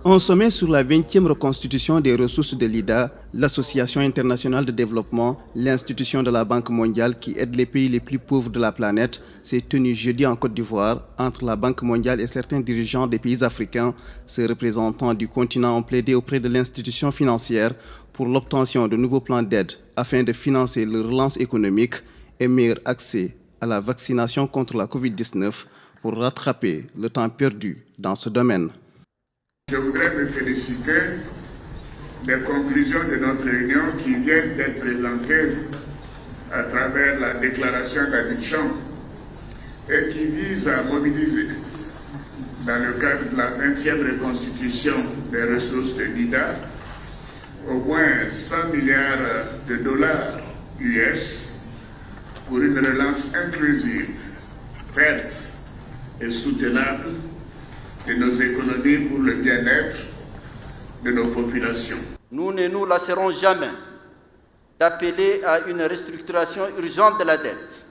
Un sommet sur la 20e reconstitution des ressources de l'IDA, l'Association internationale de développement, l'institution de la Banque mondiale qui aide les pays les plus pauvres de la planète, s'est tenu jeudi en Côte d'Ivoire entre la Banque mondiale et certains dirigeants des pays africains. Ces représentants du continent ont plaidé auprès de l'institution financière pour l'obtention de nouveaux plans d'aide afin de financer leur relance économique et meilleur accès à la vaccination contre la Covid-19 pour rattraper le temps perdu dans ce domaine. Je voudrais me féliciter des conclusions de notre réunion qui viennent d'être présentées à travers la déclaration d'Abidjan et qui visent à mobiliser, dans le cadre de la 20e reconstitution des ressources de l'IDA, au moins 100 milliards de dollars US pour une relance inclusive, verte et soutenable de nos économies pour le bien-être de nos populations. Nous ne nous lasserons jamais d'appeler à une restructuration urgente de la dette,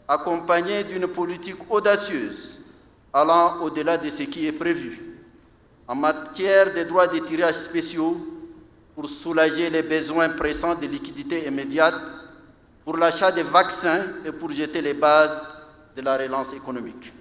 accompagnée d'une politique audacieuse allant au-delà de ce qui est prévu en matière de droits de tirage spéciaux pour soulager les besoins pressants de liquidités immédiates, pour l'achat de vaccins et pour jeter les bases de la relance économique.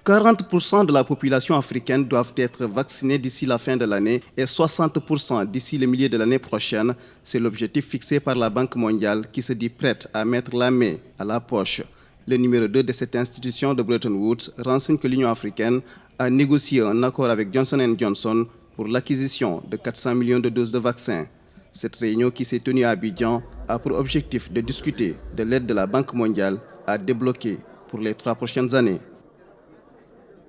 40% de la population africaine doivent être vaccinée d'ici la fin de l'année et 60% d'ici le milieu de l'année prochaine. C'est l'objectif fixé par la Banque mondiale qui se dit prête à mettre la main à la poche. Le numéro 2 de cette institution de Bretton Woods renseigne que l'Union africaine a négocié un accord avec Johnson & Johnson pour l'acquisition de 400 millions de doses de vaccins. Cette réunion qui s'est tenue à Abidjan a pour objectif de discuter de l'aide de la Banque mondiale à débloquer pour les 3 prochaines années.